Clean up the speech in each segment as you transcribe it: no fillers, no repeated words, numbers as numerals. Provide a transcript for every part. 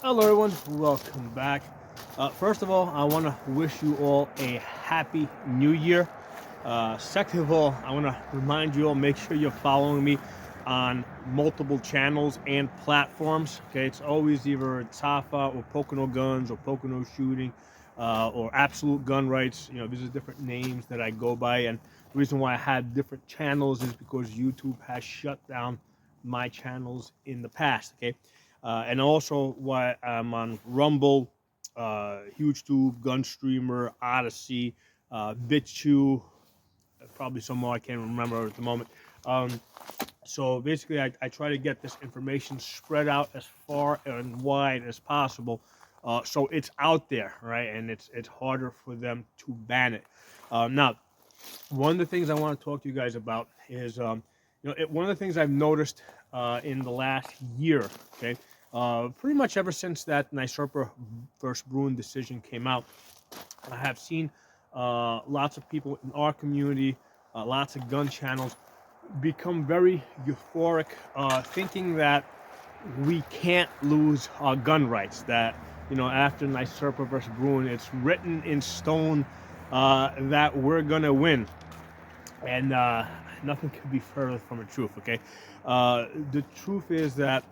Hello, everyone. Welcome back. First of all, I want to wish you all a happy new year. Second of all, I want to remind you all, make sure you're following me on multiple channels and platforms. Okay, it's always either Tafa or Pocono Guns or Pocono Shooting or Absolute Gun Rights. You know, these are different names that I go by, and the reason why I had different channels is because YouTube has shut down my channels in the past. Okay, and also why I'm on Rumble, HugeTube, Gunstreamer, Odyssey, BitChute, probably some more I can't remember at the moment. So basically, I try to get this information spread out as far and wide as possible, so it's out there, right? And it's harder for them to ban it. Now, one of the things I want to talk to you guys about is, one of the things I've noticed in the last year, okay, pretty much ever since that NYSERPA versus Bruin decision came out, I have seen lots of people in our community, lots of gun channels, become very euphoric, thinking that we can't lose our gun rights. That after NYSERPA versus Bruin, it's written in stone that we're gonna win, and nothing could be further from the truth. Okay, the truth is that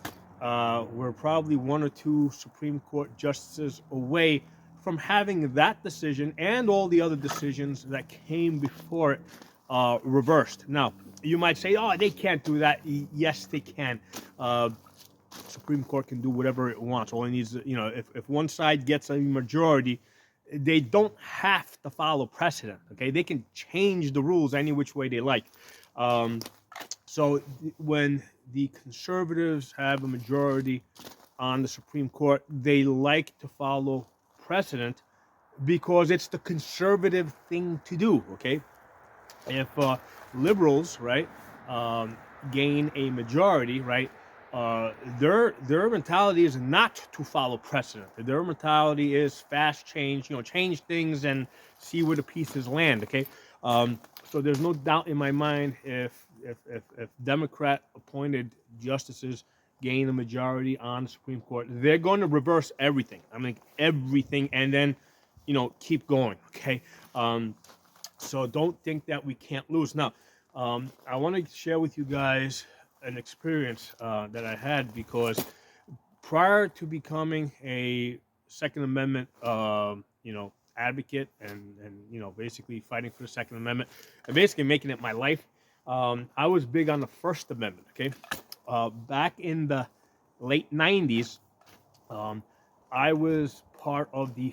we're probably one or two Supreme Court justices away from having that decision and all the other decisions that came before it reversed. Now, you might say, "Oh, they can't do that." Yes, they can. Supreme Court can do whatever it wants. All it needs, if one side gets a majority, they don't have to follow precedent. Okay, they can change the rules any which way they like. So when the conservatives have a majority on the Supreme Court, they like to follow precedent because it's the conservative thing to do. Okay, if liberals, right, gain a majority, right, their mentality is not to follow precedent. Their mentality is fast change, change things and see where the pieces land. Okay, so there's no doubt in my mind if Democrat appointed justices gain a majority on the Supreme Court, they're going to reverse everything. I mean, everything, and then keep going. Okay. So don't think that we can't lose. Now, I want to share with you guys an experience that I had, because prior to becoming a Second Amendment, advocate and basically fighting for the Second Amendment and basically making it my life, I was big on the First Amendment. Okay, back in the late '90s, I was part of the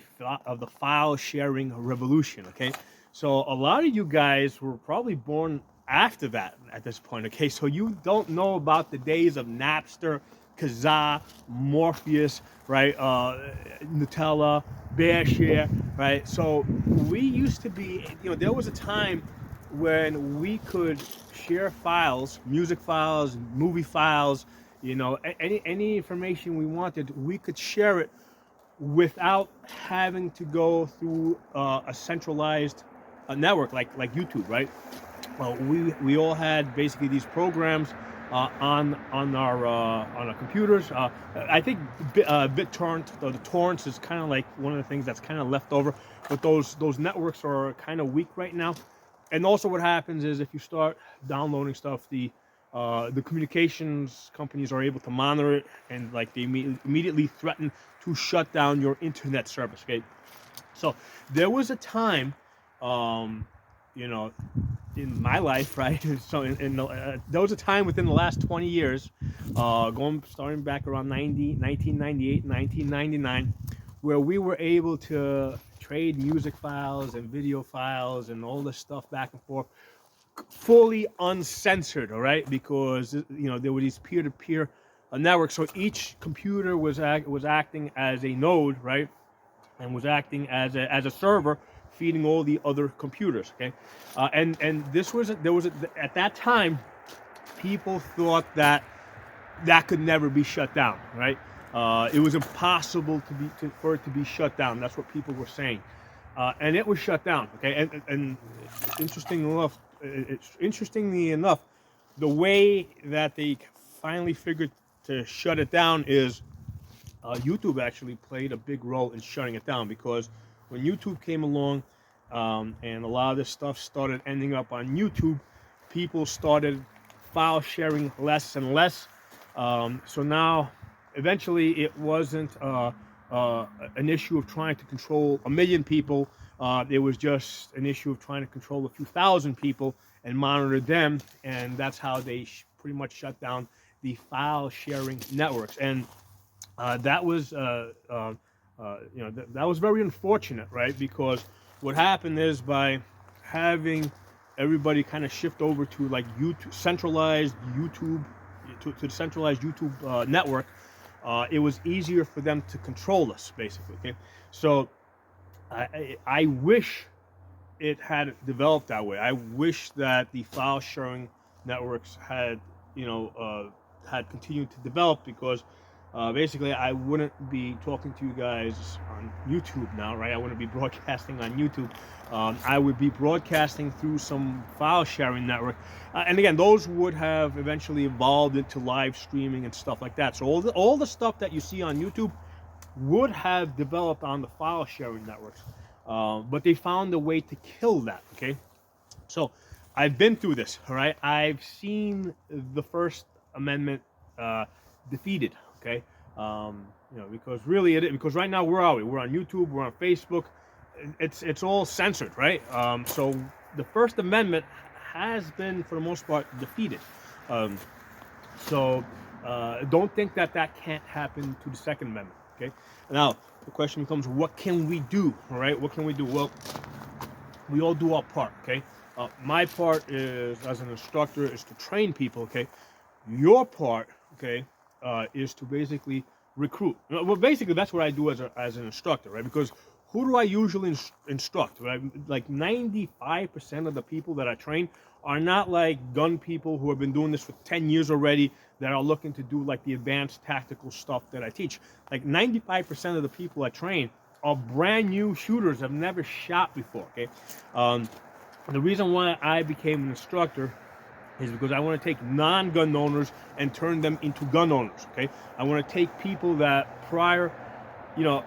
file sharing revolution. Okay, so a lot of you guys were probably born after that at this point. Okay, so you don't know about the days of Napster, Kazaa, Morpheus, right? Nutella, BearShare, right? So we used to be, there was a time when we could share files, music files, movie files, any information we wanted, we could share it without having to go through a centralized network like YouTube, right? Well, we all had basically these programs on our computers. I think BitTorrent, the torrents, is kind of like one of the things that's kind of left over, but those networks are kind of weak right now. And also, what happens is if you start downloading stuff, the communications companies are able to monitor it, and like they immediately threaten to shut down your internet service. Okay, so there was a time, in my life, right? So there was a time within the last 20 years, starting back around 1998, 1999, where we were able to trade music files and video files and all this stuff back and forth, fully uncensored. All right, because there were these peer-to-peer networks, so each computer was acting as a node, right, and was acting as a server, feeding all the other computers. Okay, and at that time, people thought that could never be shut down, right? It was impossible for it to be shut down. That's what people were saying, and it was shut down. Okay, and interestingly enough, the way that they finally figured to shut it down is YouTube actually played a big role in shutting it down, because when YouTube came along, and a lot of this stuff started ending up on YouTube, people started file sharing less and less. So now, eventually, it wasn't an issue of trying to control a million people. It was just an issue of trying to control a few thousand people and monitor them, and that's how they pretty much shut down the file sharing networks. And that was that was very unfortunate, right? Because what happened is, by having everybody kind of shift over to like YouTube, centralized YouTube, to the centralized YouTube network, it was easier for them to control us, basically. Okay, so I wish it had developed that way. I wish that the file sharing networks had, had continued to develop, because basically I wouldn't be talking to you guys on YouTube now, right? I wouldn't be broadcasting on YouTube. I would be broadcasting through some file sharing network, and again, those would have eventually evolved into live streaming and stuff like that. So all the stuff that you see on YouTube would have developed on the file sharing networks, but they found a way to kill that. Okay, so I've been through this. All right, I've seen the First Amendment defeated. Okay, because really because right now, where are we? We're on YouTube, we're on Facebook. It's all censored, right? So the First Amendment has been, for the most part, defeated. Um, so don't think that can't happen to the Second Amendment. Okay. Now the question becomes, what can we do? All right. What can we do? Well, we all do our part. Okay. My part is, as an instructor, is to train people. Okay. Your part, okay, is to basically recruit. Well, basically, that's what I do as an instructor, right? Because who do I usually instruct? Right? Like 95% of the people that I train are not like gun people who have been doing this for 10 years already, that are looking to do like the advanced tactical stuff that I teach. Like 95% of the people I train are brand new shooters, have never shot before. Okay, the reason why I became an instructor is because I want to take non-gun owners and turn them into gun owners. Okay, I want to take people that prior, you know,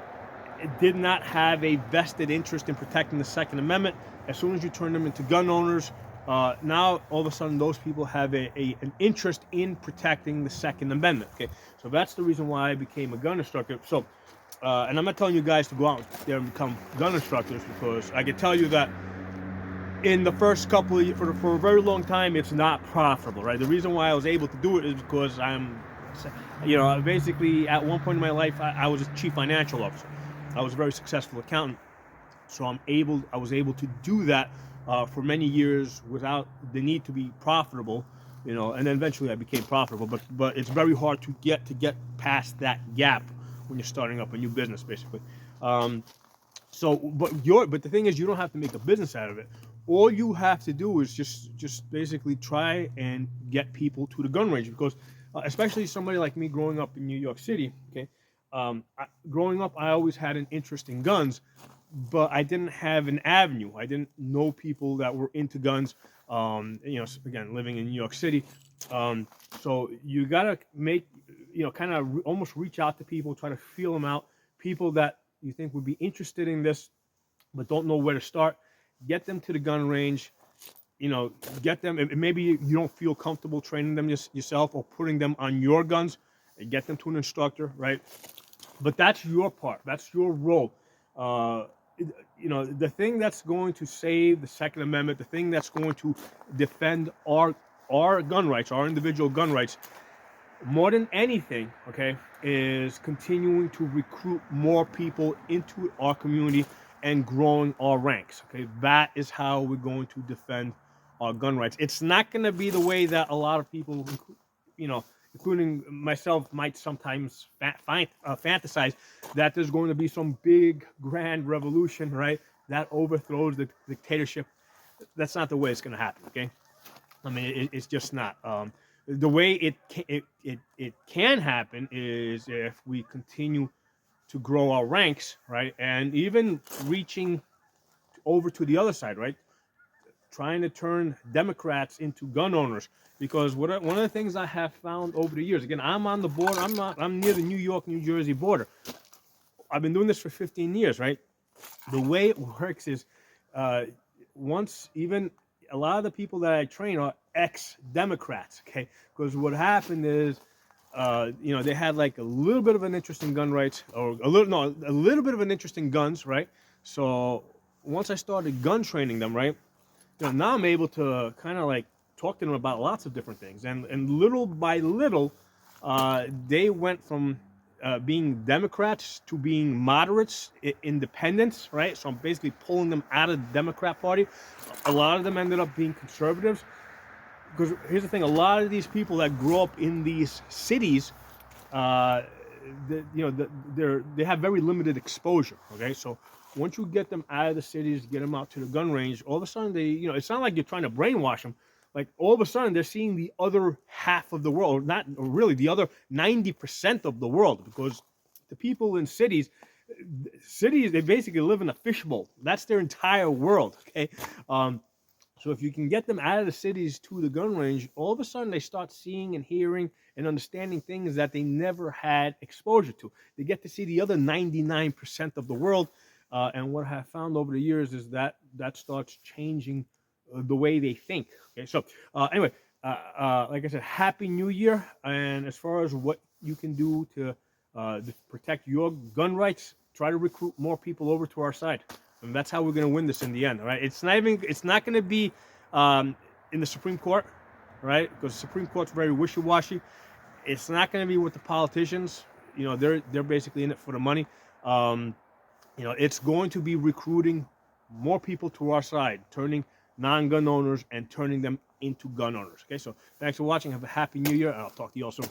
did not have a vested interest in protecting the Second Amendment. As soon as you turn them into gun owners, now all of a sudden those people have an interest in protecting the Second Amendment. Okay, so that's the reason why I became a gun instructor. So, and I'm not telling you guys to go out there and become gun instructors, because I can tell you that in the first couple of years, for a very long time, it's not profitable, right? The reason why I was able to do it is because basically at one point in my life, I was a chief financial officer. I was a very successful accountant, so I was able to do that for many years without the need to be profitable, and then eventually I became profitable. But it's very hard to get past that gap when you're starting up a new business, basically. But the thing is, you don't have to make a business out of it. All you have to do is just basically try and get people to the gun range, because especially somebody like me growing up in New York City, okay. Growing up, I always had an interest in guns, but I didn't have an avenue. I didn't know people that were into guns. Again, living in New York City, so you gotta make, kind of almost reach out to people, try to feel them out. People that you think would be interested in this, but don't know where to start. Get them to the gun range. Get them. Maybe you don't feel comfortable training them yourself or putting them on your guns. Get them to an instructor, right? But that's your part. That's your role. The thing that's going to save the Second Amendment, the thing that's going to defend our gun rights, our individual gun rights, more than anything, okay, is continuing to recruit more people into our community and growing our ranks. Okay, that is how we're going to defend our gun rights. It's not going to be the way that a lot of people, including myself, might sometimes fantasize that there's going to be some big grand revolution, right, that overthrows the dictatorship. That's not the way it's going to happen. Okay, I mean, it's just not. The way it can happen is if we continue to grow our ranks, right, and even reaching over to the other side, right. trying to turn Democrats into gun owners. Because one of the things I have found over the years, again, I'm on the border. I'm near the New York, New Jersey border. I've been doing this for 15 years, right? The way it works is, once even a lot of the people that I train are ex-Democrats, okay? Because what happened is, they had like a little bit of an interest in gun rights, or a little bit of an interest in guns, right? So once I started gun training them, right, now I'm able to kind of like talk to them about lots of different things, and little by little, they went from being Democrats to being moderates, independents, right? So I'm basically pulling them out of the Democrat Party. A lot of them ended up being conservatives. Because here's the thing: a lot of these people that grow up in these cities, they have very limited exposure. Okay, so once you get them out of the cities, get them out to the gun range, all of a sudden it's not like you're trying to brainwash them. Like all of a sudden they're seeing the other half of the world, not really the other 90% of the world, because the people in cities, they basically live in a fishbowl. That's their entire world. Okay. So if you can get them out of the cities to the gun range, all of a sudden they start seeing and hearing and understanding things that they never had exposure to. They get to see the other 99% of the world. And what I have found over the years is that starts changing the way they think. Okay, so anyway, like I said, Happy New Year. And as far as what you can do to protect your gun rights, try to recruit more people over to our side. And that's how we're going to win this in the end, all right? It's not going to be in the Supreme Court, right? Because the Supreme Court's very wishy-washy. It's not going to be with the politicians. They're basically in it for the money. It's going to be recruiting more people to our side, turning non-gun owners and turning them into gun owners. Okay, so thanks for watching. Have a happy New Year, and I'll talk to you all soon.